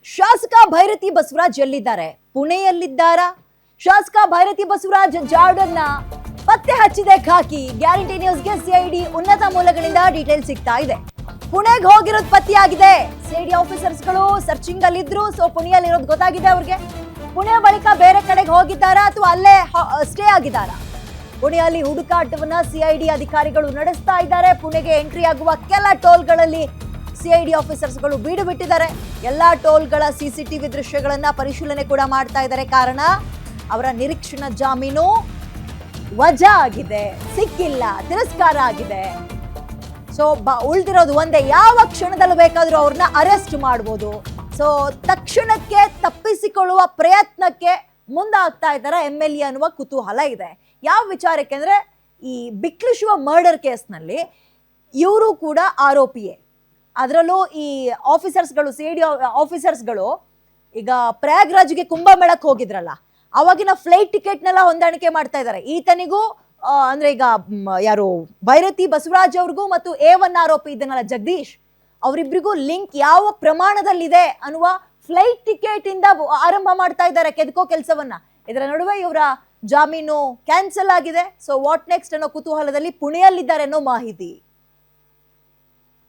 ಶಾಸಕ ಭೈರತಿ ಬಸವರಾಜ್ ಎಲ್ಲಿದ್ದಾರೆ? ಪುಣೆಯಲ್ಲಿದ್ದಾರಾ? ಶಾಸಕ ಭೈರತಿ ಬಸವರಾಜ್ ಜಾರ್ಡನ್ನ ಪತ್ತೆ ಹಚ್ಚಿದೆ ಖಾಕಿ. ಗ್ಯಾರಂಟಿ ನ್ಯೂಸ್ಗೆ ಸಿಐಡಿ ಉನ್ನತ ಮೂಲಗಳಿಂದ ಡೀಟೇಲ್ ಸಿಗ್ತಾ ಇದೆ. ಪುಣೆಗೆ ಹೋಗಿರೋದು ಪತ್ತೆಯಾಗಿದೆ. ಸಿಐಡಿ ಆಫೀಸರ್ಸ್ಗಳು ಸರ್ಚಿಂಗ್ ಅಲ್ಲಿ ಇದ್ರು. ಸೊ ಪುಣೆಯಲ್ಲಿ ಇರೋದು ಗೊತ್ತಾಗಿದೆ ಅವ್ರಿಗೆ. ಪುಣೆ ಬಳಿಕ ಬೇರೆ ಕಡೆಗೆ ಹೋಗಿದ್ದಾರಾ ಅಥವಾ ಅಲ್ಲೇ ಸ್ಟೇ ಆಗಿದ್ದಾರಾ? ಪುಣೆಯಲ್ಲಿ ಹುಡುಕಾಟವನ್ನ ಸಿಐಡಿ ಅಧಿಕಾರಿಗಳು ನಡೆಸ್ತಾ ಇದ್ದಾರೆ. ಪುಣೆಗೆ ಎಂಟ್ರಿ ಆಗುವ ಕೆಲ ಟೋಲ್ಗಳಲ್ಲಿ ಸಿಐಡಿ ಆಫೀಸರ್ಸ್ಗಳು ಬೀಡು ಬಿಟ್ಟಿದ್ದಾರೆ. ಎಲ್ಲಾ ಟೋಲ್ಗಳ ಸಿಸಿಟಿವಿ ದೃಶ್ಯಗಳನ್ನ ಪರಿಶೀಲನೆ ಕೂಡ ಮಾಡ್ತಾ ಇದ್ದಾರೆ. ಕಾರಣ ಅವರ ನಿರೀಕ್ಷಣಾ ಜಾಮೀನು ವಜಾ ಆಗಿದೆ, ಸಿಕ್ಕಿಲ್ಲ, ತಿರಸ್ಕಾರ ಆಗಿದೆ. ಸೊ ಉಳಿದಿರೋದು ಒಂದೇ, ಯಾವ ಕ್ಷಣದಲ್ಲೂ ಬೇಕಾದ್ರೂ ಅವ್ರನ್ನ ಅರೆಸ್ಟ್ ಮಾಡ್ಬೋದು. ಸೊ ತಕ್ಷಣಕ್ಕೆ ತಪ್ಪಿಸಿಕೊಳ್ಳುವ ಪ್ರಯತ್ನಕ್ಕೆ ಮುಂದಾಗ್ತಾ ಇದ್ದಾರೆ MLA ಅನ್ನುವ ಕುತೂಹಲ ಇದೆ. ಯಾವ ವಿಚಾರಕ್ಕೆ ಅಂದ್ರೆ, ಈ ಬಿಕ್ಲಿಶುವ ಮರ್ಡರ್ ಕೇಸ್ನಲ್ಲಿ ಇವರು ಕೂಡ ಆರೋಪಿಯೇ. ಅದರಲ್ಲೂ ಈ ಆಫೀಸರ್ಸ್ಗಳು, ಸಿಐಡಿ ಆಫೀಸರ್ಸ್ಗಳು ಈಗ ಪ್ರಯಾಗ್ರಾಜ್ಗೆ ಕುಂಭಮೇಳಕ್ಕೆ ಹೋಗಿದ್ರಲ್ಲ, ಅವಾಗಿನ ಫ್ಲೈಟ್ ಟಿಕೆಟ್ನೆಲ್ಲ ಹೊಂದಾಣಿಕೆ ಮಾಡ್ತಾ ಇದ್ದಾರೆ. ಈತನಿಗೂ ಅಂದ್ರೆ ಈಗ ಯಾರು ಭೈರತಿ ಬಸವರಾಜ್ ಅವ್ರಿಗೂ ಮತ್ತು A1 ಆರೋಪಿ ಇದನ್ನಲ್ಲ ಜಗದೀಶ್, ಅವರಿಬ್ಬರಿಗೂ ಲಿಂಕ್ ಯಾವ ಪ್ರಮಾಣದಲ್ಲಿದೆ ಅನ್ನುವ ಫ್ಲೈಟ್ ಟಿಕೆಟ್ ಇಂದ ಆರಂಭ ಮಾಡ್ತಾ ಇದ್ದಾರೆ ಕೆದಕೋ ಕೆಲಸವನ್ನ. ಇದರ ನಡುವೆ ಇವರ ಜಾಮೀನು ಕ್ಯಾನ್ಸಲ್ ಆಗಿದೆ. ಸೊ ವಾಟ್ ನೆಕ್ಸ್ಟ್ ಅನ್ನೋ ಕುತೂಹಲದಲ್ಲಿ ಪುಣೆಯಲ್ಲಿದ್ದಾರೆ ಅನ್ನೋ ಮಾಹಿತಿ.